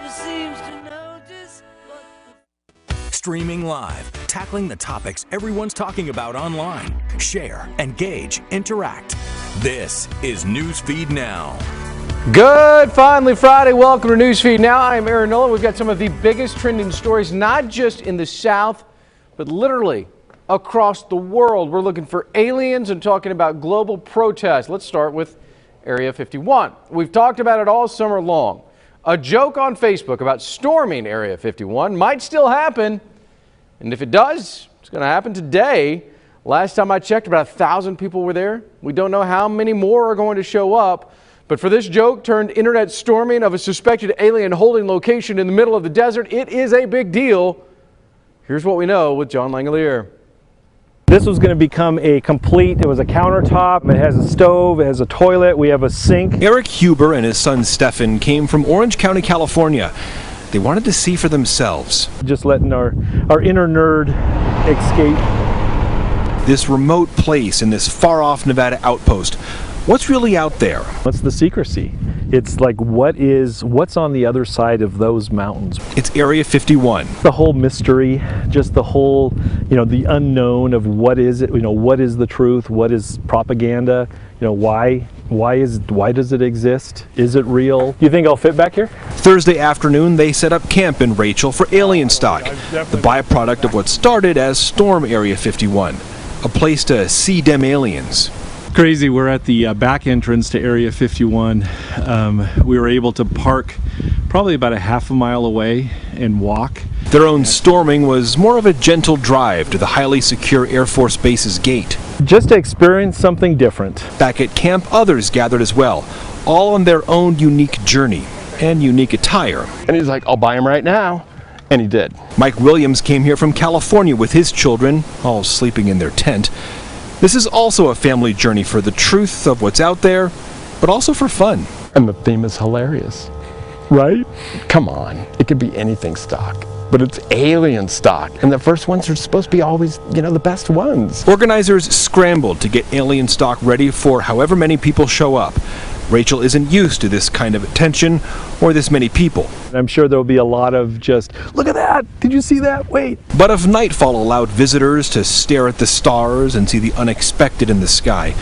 seems to know just what Streaming live, tackling the topics everyone's talking about online. Share, engage, interact. This is Newsfeed Now. Good, finally Friday. Welcome to Newsfeed Now. I'm Aaron Nolan. We've got some of the biggest trending stories, not just in the South, but literally across the world. We're looking for aliens and talking about global protests. Let's start with Area 51. We've talked about it all summer long. A joke on Facebook about storming Area 51 might still happen, and if it does, it's going to happen today. Last time I checked, about 1,000 people were there. We don't know how many more are going to show up, but for this joke turned internet storming of a suspected alien holding location in the middle of the desert, it is a big deal. Here's what we know with John Langolier. This was going to become it was a countertop, it has a stove, it has a toilet, we have a sink. Eric Huber and his son Stefan came from Orange County, California. They wanted to see for themselves. Just letting our inner nerd escape. This remote place in this far-off Nevada outpost. What's really out there? What's the secrecy? It's like, what's on the other side of those mountains? It's Area 51. The whole mystery, just the whole, the unknown of what is it, what is the truth, what is propaganda, why does it exist? Is it real? Do you think I'll fit back here? Thursday afternoon, they set up camp in Rachel for alien stock, the byproduct of what started as Storm Area 51, a place to see them aliens. Crazy. We're at the back entrance to Area 51. We were able to park probably about a half a mile away and walk. Their own storming was more of a gentle drive to the highly secure Air Force Base's gate. Just to experience something different. Back at camp, others gathered as well, all on their own unique journey and unique attire. And he's like, I'll buy him right now. And he did. Mike Williams came here from California with his children, all sleeping in their tent. This is also a family journey for the truth of what's out there, but also for fun. And the theme is hilarious, right? Come on, it could be anything stock, but it's alien stock. And the first ones are supposed to be always, the best ones. Organizers scrambled to get alien stock ready for however many people show up. Rachel isn't used to this kind of attention or this many people. I'm sure there'll be a lot of just, look at that, did you see that? Wait. But if nightfall allowed visitors to stare at the stars and see the unexpected in the sky,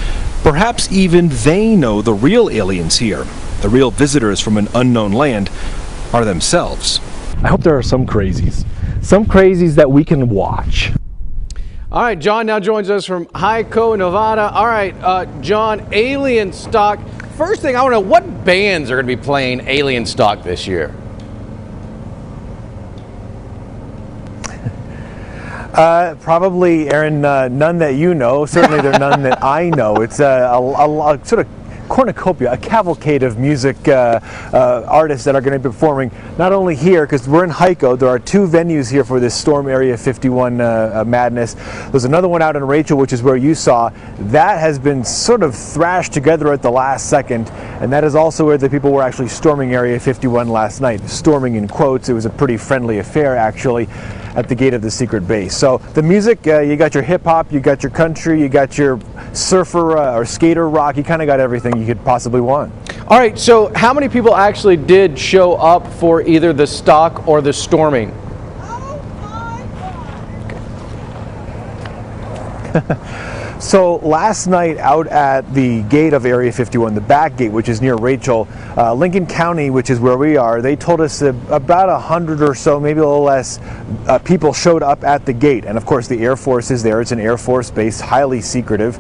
perhaps even they know the real aliens here, the real visitors from an unknown land, are themselves. I hope there are some crazies that we can watch. All right, John now joins us from Hyco, Nevada. All right, John, alien stock. First thing I want to know, what bands are going to be playing alien stock this year? Probably, Aaron, none that you know. Certainly there are none that I know. It's a sort of cornucopia, a cavalcade of music artists that are going to be performing not only here, because we're in Hyco. There are two venues here for this Storm Area 51 madness. There's another one out in Rachel, which is where you saw. That has been sort of thrashed together at the last second, and that is also where the people were actually storming Area 51 last night. Storming in quotes. It was a pretty friendly affair, actually, at the gate of the secret base. So the music, you got your hip hop, you got your country, you got your surfer or skater rock, you kind of got everything you could possibly want. All right, so how many people actually did show up for either the stock or the storming? So last night out at the gate of Area 51, the back gate, which is near Rachel, Lincoln County, which is where we are, they told us about 100 or so, maybe a little less, people showed up at the gate. And of course the Air Force is there. It's an Air Force base, highly secretive.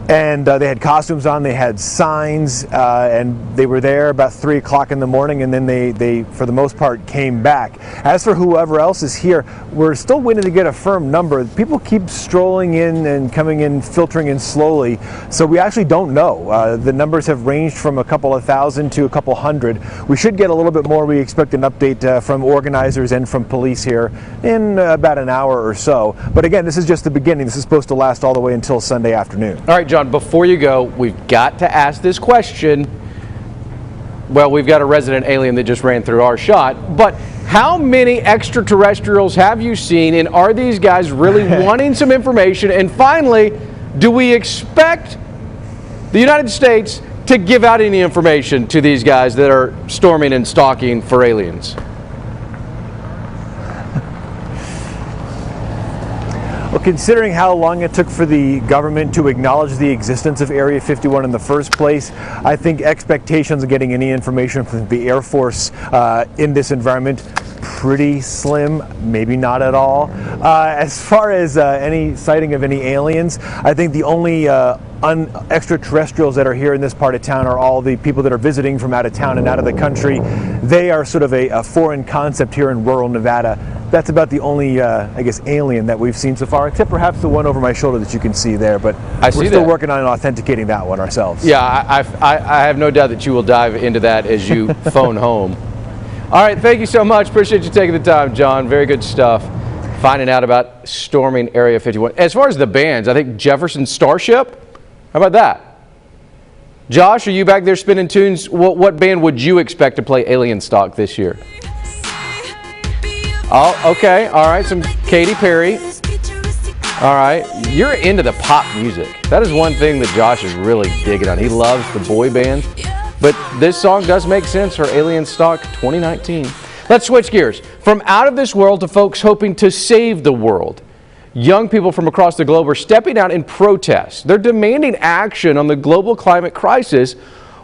And they had costumes on, they had signs, and they were there about 3 o'clock in the morning, and then they, for the most part, came back. As for whoever else is here, we're still waiting to get a firm number. People keep strolling in and coming in, filtering in slowly, so we actually don't know. The numbers have ranged from a couple of thousand to a couple hundred. We should get a little bit more. We expect an update from organizers and from police here in about an hour or so. But again, this is just the beginning. This is supposed to last all the way until Sunday afternoon. All right, John, before you go, we've got to ask this question. Well, we've got a resident alien that just ran through our shot, but how many extraterrestrials have you seen, and are these guys really wanting some information? And finally, do we expect the United States to give out any information to these guys that are storming and stalking for aliens? Well, considering how long it took for the government to acknowledge the existence of Area 51 in the first place, I think expectations of getting any information from the Air Force in this environment pretty slim, maybe not at all. As far as any sighting of any aliens, I think the only extraterrestrials that are here in this part of town are all the people that are visiting from out of town and out of the country. They are sort of a foreign concept here in rural Nevada. That's about the only, I guess, alien that we've seen so far, except perhaps the one over my shoulder that you can see there. But we're still working on authenticating that one ourselves. Yeah, I have no doubt that you will dive into that as you phone home. All right, thank you so much. Appreciate you taking the time, John. Very good stuff. Finding out about storming Area 51. As far as the bands, I think Jefferson Starship. How about that? Josh, are you back there spinning tunes? What band would you expect to play Alien Stock this year? Oh, okay. All right, some Katy Perry. All right, you're into the pop music. That is one thing that Josh is really digging on. He loves the boy bands. But this song does make sense for Alien Stock 2019. Let's switch gears. From out of this world to folks hoping to save the world. Young people from across the globe are stepping out in protest. They're demanding action on the global climate crisis.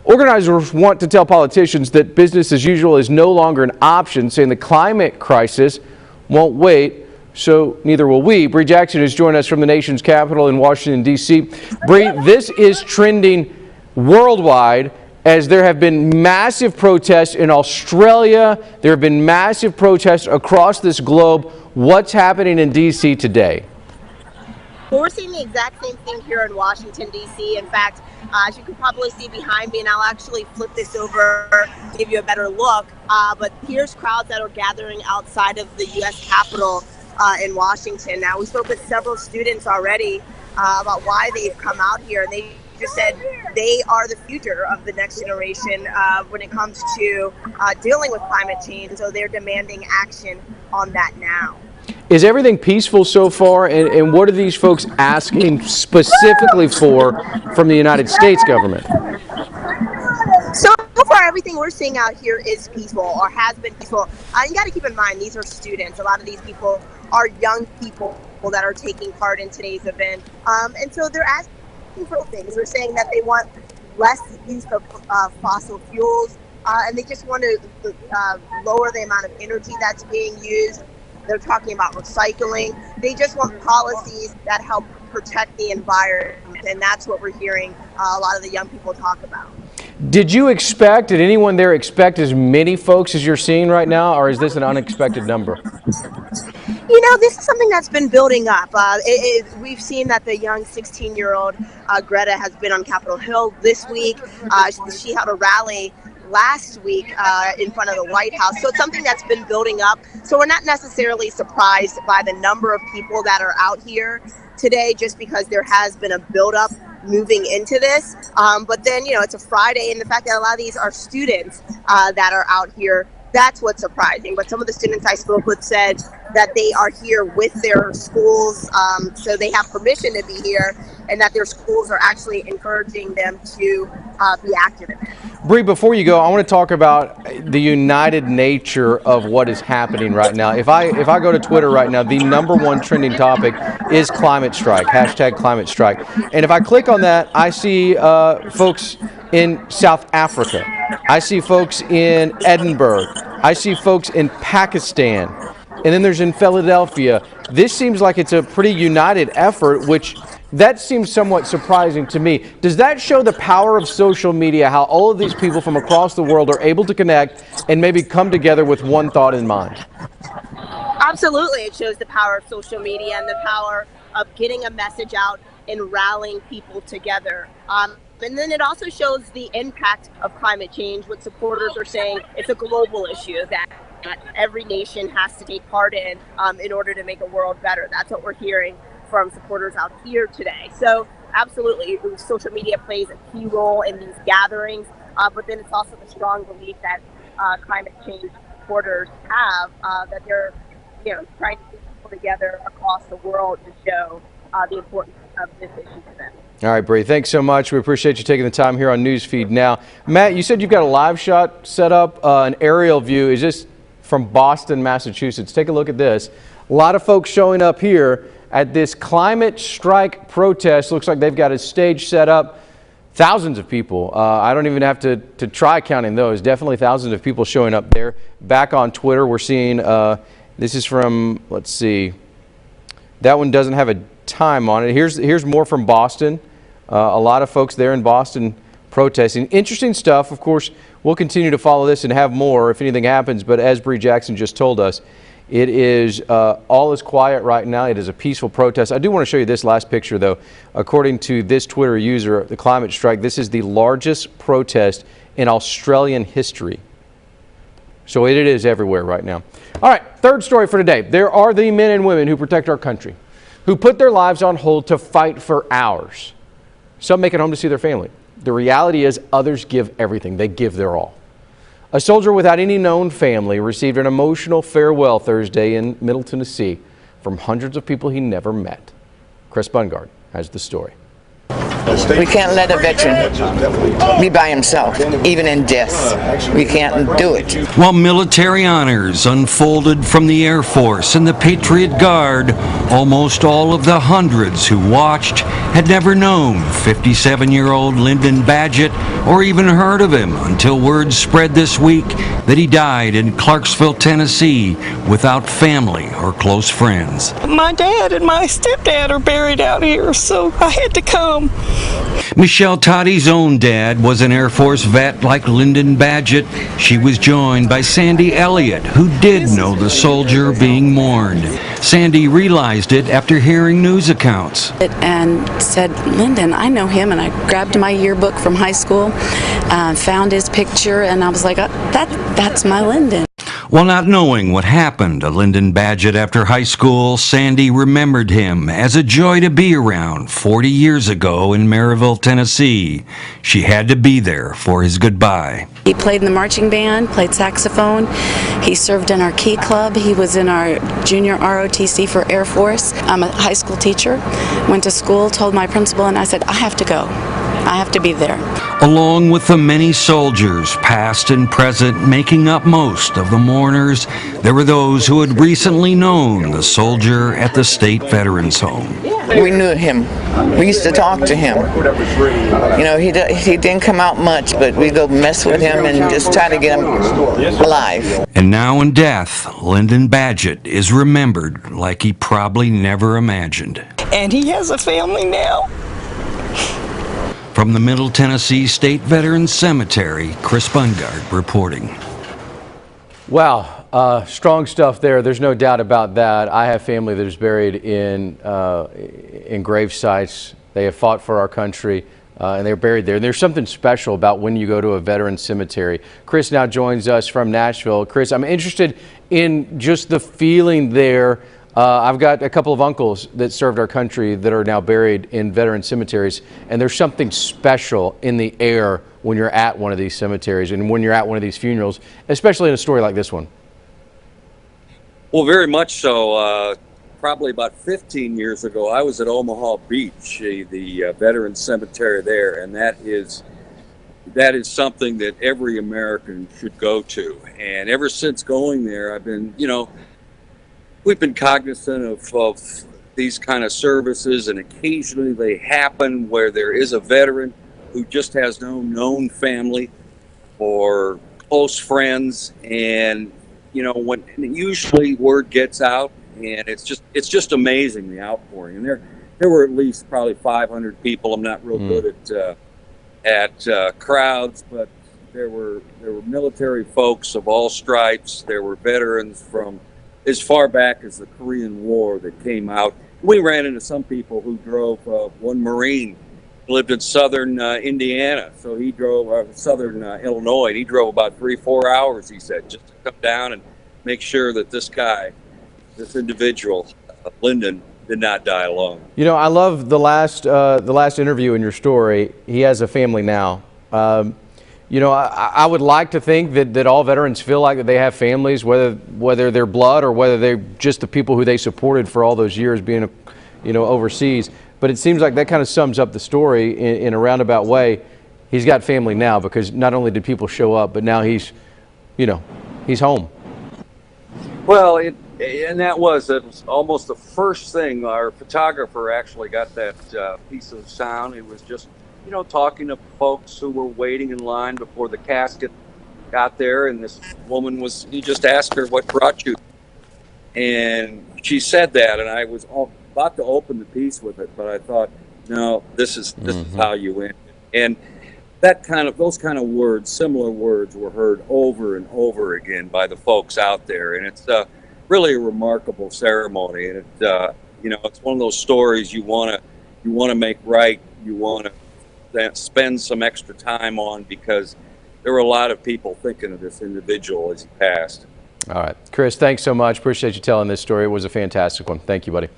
Organizers want to tell politicians that business as usual is no longer an option, saying the climate crisis won't wait, so neither will we. Bree Jackson has joined us from the nation's capital in Washington, D.C. Bree, this is trending worldwide, as there have been massive protests in Australia. There have been massive protests across this globe. What's happening in D.C. today? Well, we're seeing the exact same thing here in Washington, D.C. In fact, as you can probably see behind me, and I'll actually flip this over to give you a better look, but here's crowds that are gathering outside of the U.S. Capitol in Washington. Now, we spoke with several students already about why they've come out here, and they just said they are the future of the next generation when it comes to dealing with climate change. And so they're demanding action on that now. Is everything peaceful so far? And what are these folks asking specifically for from the United States government? So far, everything we're seeing out here is peaceful or has been peaceful. You got to keep in mind, these are students. A lot of these people are young people that are taking part in today's event. And so they're asking for things. They're saying that they want less use of fossil fuels, and they just want to lower the amount of energy that's being used. They're talking about recycling. They just want policies that help protect the environment, and that's what we're hearing a lot of the young people talk about. Did anyone there expect as many folks as you're seeing right now, or is this an unexpected number? You know, this is something that's been building up. We've seen that the young 16-year-old Greta has been on Capitol Hill this week. She held a rally last week in front of the White House. So it's something that's been building up. So we're not necessarily surprised by the number of people that are out here today, just because there has been a buildup moving into this. But then, you know, it's a Friday, and the fact that a lot of these are students that are out here, that's what's surprising. But some of the students I spoke with said that they are here with their schools, so they have permission to be here, and that their schools are actually encouraging them to be active in it. Bree, before you go, I want to talk about the united nature of what is happening right now. If I go to Twitter right now, the #1 trending topic is climate strike, #climate strike. And if I click on that, I see folks in South Africa. I see folks in Edinburgh. I see folks in Pakistan. And then there's in Philadelphia. This seems like it's a pretty united effort, which that seems somewhat surprising to me. Does that show the power of social media, how all of these people from across the world are able to connect and maybe come together with one thought in mind? Absolutely. It shows the power of social media and the power of getting a message out and rallying people together. And then it also shows the impact of climate change. What supporters are saying, it's a global issue that every nation has to take part in order to make a world better. That's what we're hearing from supporters out here today. So absolutely, social media plays a key role in these gatherings, but then it's also the strong belief that climate change supporters have, that they're trying to get people together across the world to show the importance of this issue to them. All right, Bree, thanks so much. We appreciate you taking the time here on Newsfeed Now. Matt, you said you've got a live shot set up, an aerial view. Is this from Boston, Massachusetts? Take a look at this. A lot of folks showing up here at this climate strike protest. Looks like they've got a stage set up. Thousands of people. I don't even have to try counting those. Definitely thousands of people showing up there. Back on Twitter, we're seeing, this is from, let's see, that one doesn't have a time on it. Here's more from Boston. A lot of folks there in Boston protesting. Interesting stuff. Of course, we'll continue to follow this and have more if anything happens. But as Bree Jackson just told us, it is all is quiet right now. It is a peaceful protest. I do want to show you this last picture, though. According to this Twitter user, the climate strike, this is the largest protest in Australian history. So it is everywhere right now. All right, third story for today. There are the men and women who protect our country, who put their lives on hold to fight for ours. Some make it home to see their family. The reality is others give everything. They give their all. A soldier without any known family received an emotional farewell Thursday in Middle Tennessee from hundreds of people he never met. Chris Bungard has the story. We can't let a veteran be by himself, even in death. We can't do it. While military honors unfolded from the Air Force and the Patriot Guard, almost all of the hundreds who watched had never known 57-year-old Lyndon Badgett or even heard of him until word spread this week that he died in Clarksville, Tennessee, without family or close friends. My dad and my stepdad are buried out here, so I had to come. Michelle Toddy's own dad was an Air Force vet like Lyndon Badgett. She was joined by Sandy Elliott, who did know the soldier being mourned. Sandy realized it after hearing news accounts. And said, Lyndon, I know him, and I grabbed my yearbook from high school, found his picture, and I was like, that's my Lyndon. While not knowing what happened to Lyndon Badgett after high school, Sandy remembered him as a joy to be around 40 years ago in Maryville, Tennessee. She had to be there for his goodbye. He played in the marching band, played saxophone. He served in our Key Club. He was in our junior ROTC for Air Force. I'm a high school teacher. Went to school, told my principal, and I said, I have to go. I have to be there. Along with the many soldiers, past and present, making up most of the mourners, there were those who had recently known the soldier at the State Veterans Home. We knew him. We used to talk to him. You know, he didn't come out much, but we go mess with him and just try to get him alive. And now in death, Lyndon Badgett is remembered like he probably never imagined. And he has a family now. From the Middle Tennessee State Veterans Cemetery, Chris Bungard reporting. Wow, strong stuff there. There's no doubt about that. I have family that is buried in grave sites. They have fought for our country, and they're buried there. There's something special about when you go to a veteran cemetery. Chris now joins us from Nashville. Chris, I'm interested in just the feeling there. I've got a couple of uncles that served our country that are now buried in veteran cemeteries, and there's something special in the air when you're at one of these cemeteries and when you're at one of these funerals, especially in a story like this one. Well, very much so. Probably about 15 years ago, I was at Omaha Beach, the veteran cemetery there, and that is something that every American should go to. And ever since going there, I've been, we've been cognizant of these kind of services, and occasionally they happen where there is a veteran who just has no known family or close friends, and when usually word gets out, and it's just amazing, the outpouring. And there were at least probably 500 people. I'm not real good at crowds, but there were military folks of all stripes. There were veterans from as far back as the Korean War that came out. We ran into some people who drove, one Marine lived in southern Indiana, so he drove southern Illinois, and he drove about 3-4 hours, he said, just to come down and make sure that this individual, Lyndon, did not die alone. I love the last interview in your story. He has a family now. I would like to think that all veterans feel like that they have families, whether they're blood or whether they're just the people who they supported for all those years being, overseas. but it seems like that kind of sums up the story in a roundabout way. He's got family now because not only did people show up, but now he's home. Well, it was almost the first thing. Our photographer actually got that piece of sound. It was just, talking to folks who were waiting in line before the casket got there, and this woman he just asked her, what brought you? And she said that, and I was about to open the piece with it, but I thought, no, this is how you end it. And those kind of words, similar words, were heard over and over again by the folks out there, and it's really a remarkable ceremony. And it's one of those stories you want to make right. You want to spend some extra time on, because there were a lot of people thinking of this individual as he passed. All right, Chris, thanks so much. Appreciate you telling this story. It was a fantastic one. Thank you, buddy.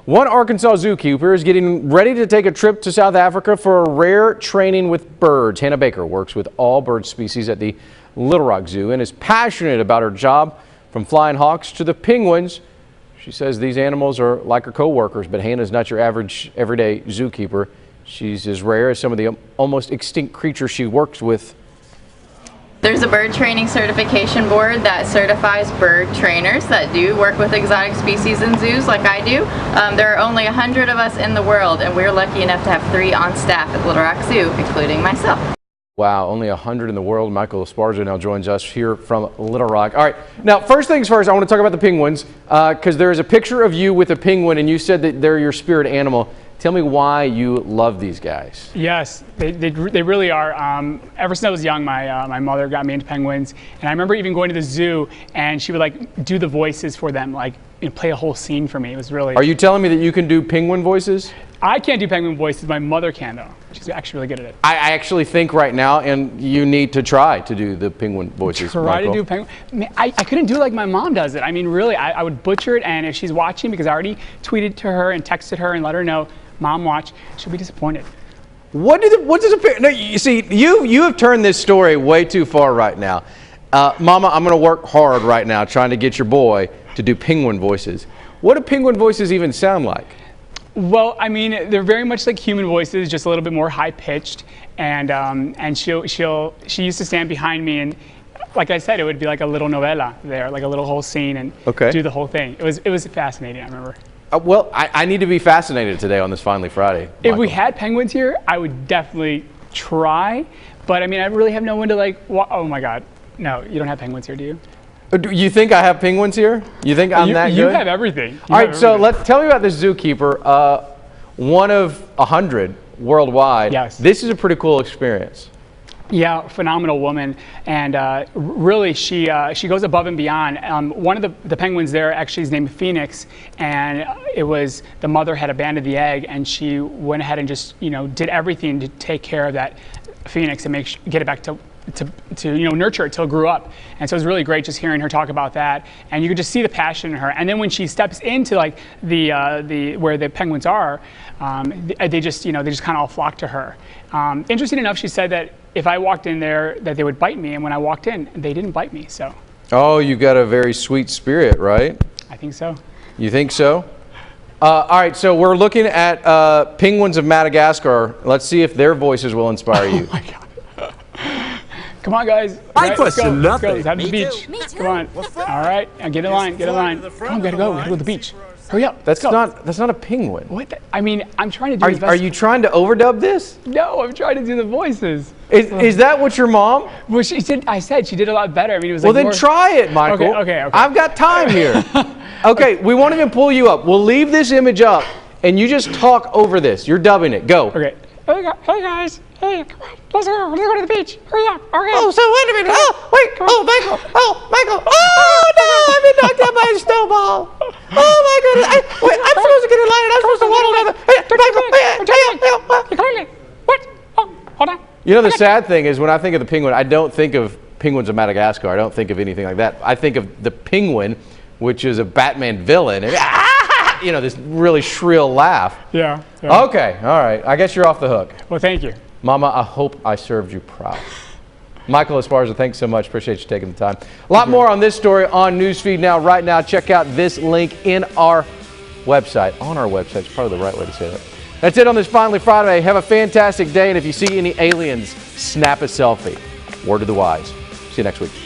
One Arkansas zookeeper is getting ready to take a trip to South Africa for a rare training with birds. Hannah Baker works with all bird species at the Little Rock Zoo and is passionate about her job, from flying hawks to the penguins. She says these animals are like her co-workers, but Hannah's not your average everyday zookeeper. She's as rare as some of the almost extinct creatures she works with. There's a bird training certification board that certifies bird trainers that do work with exotic species in zoos like I do. There are only 100 of us in the world, and we're lucky enough to have 3 on staff at Little Rock Zoo, including myself. Wow, only 100 in the world. Michael Esparza now joins us here from Little Rock. All right, now first things first, I want to talk about the penguins, because there is a picture of you with a penguin, and you said that they're your spirit animal. Tell me why you love these guys. Yes, they really are. Ever since I was young, my mother got me into penguins, and I remember even going to the zoo, and she would do the voices for them, play a whole scene for me. It was really. Are you telling me that you can do penguin voices? I can't do penguin voices. My mother can, though. She's actually really good at it. I actually think right now, and you need to try to do the penguin voices. Try to do penguin. Man, I couldn't do it like my mom does it. I mean, really, I would butcher it, and if she's watching, because I already tweeted to her and texted her and let her know, Mom, watch, she'll be disappointed. What does a no? You see, you have turned this story way too far right now. Mama, I'm going to work hard right now trying to get your boy to do penguin voices. What do penguin voices even sound like? Well, I mean, they're very much like human voices, just a little bit more high pitched. And she used to stand behind me, and like I said, it would be like a little novela there, like a little whole scene, and do the whole thing. It was fascinating. I remember. Well, I need to be fascinated today on this Finally Friday, Michael. If we had penguins here, I would definitely try. But I mean, I really have no one to oh my God. No, you don't have penguins here, do you? Do you think I have penguins here? You think I'm that good? You have everything. All right, so tell me about this zookeeper. One of 100 worldwide. Yes. This is a pretty cool experience. Yeah, phenomenal woman, and really she goes above and beyond. One of the penguins there actually is named Phoenix, and it was the mother had abandoned the egg, and she went ahead and just did everything to take care of that Phoenix and get it back to nurture it till it grew up. And so it was really great just hearing her talk about that, and you could just see the passion in her. And then when she steps into the where the penguins are, they just kind of all flock to her. Interesting enough, she said that if I walked in there that they would bite me, and when I walked in, they didn't bite me. So. Oh, you got a very sweet spirit, right? I think so. You think so? All right, so we're looking at penguins of Madagascar. Let's see if their voices will inspire you. Oh my God. Come on, guys. I question nothing. Let's have the beach. Come on. All right, get in line. Get in line. Come on, we gotta go. We gotta go to the beach. Hurry up. That's not a penguin. What? I mean, I'm trying to do. Are you trying to overdub this? No, I'm trying to do the voices. Is that what your mom? Well, she did. I said she did a lot better. I mean, it was. Well, then try it, Michael. Okay. I've got time here. Okay, we won't even pull you up. We'll leave this image up, and you just talk over this. You're dubbing it. Go. Okay. Hey guys. Hey, come on. Let's go to the beach. Hurry up. Okay. Oh, so wait a minute. Oh, wait. Oh, Michael. Oh, Michael. Oh, no. I've been knocked out by a snowball. Oh, my goodness. Wait, I'm supposed to get in line and I'm supposed to waddle down the... Michael. What? Oh, hold on. You know, the sad thing is when I think of the penguin, I don't think of penguins of Madagascar. I don't think of anything like that. I think of the penguin, which is a Batman villain. And, this really shrill laugh. Yeah. Okay. All right. I guess you're off the hook. Well, thank you. Mama, I hope I served you proud. Michael Esparza, thanks so much. Appreciate you taking the time. A lot more on this story on Newsfeed Now. Right now, check out this link in our website. On our website is probably the right way to say that. That's it on this Finally Friday. Have a fantastic day, and if you see any aliens, snap a selfie. Word to the wise. See you next week.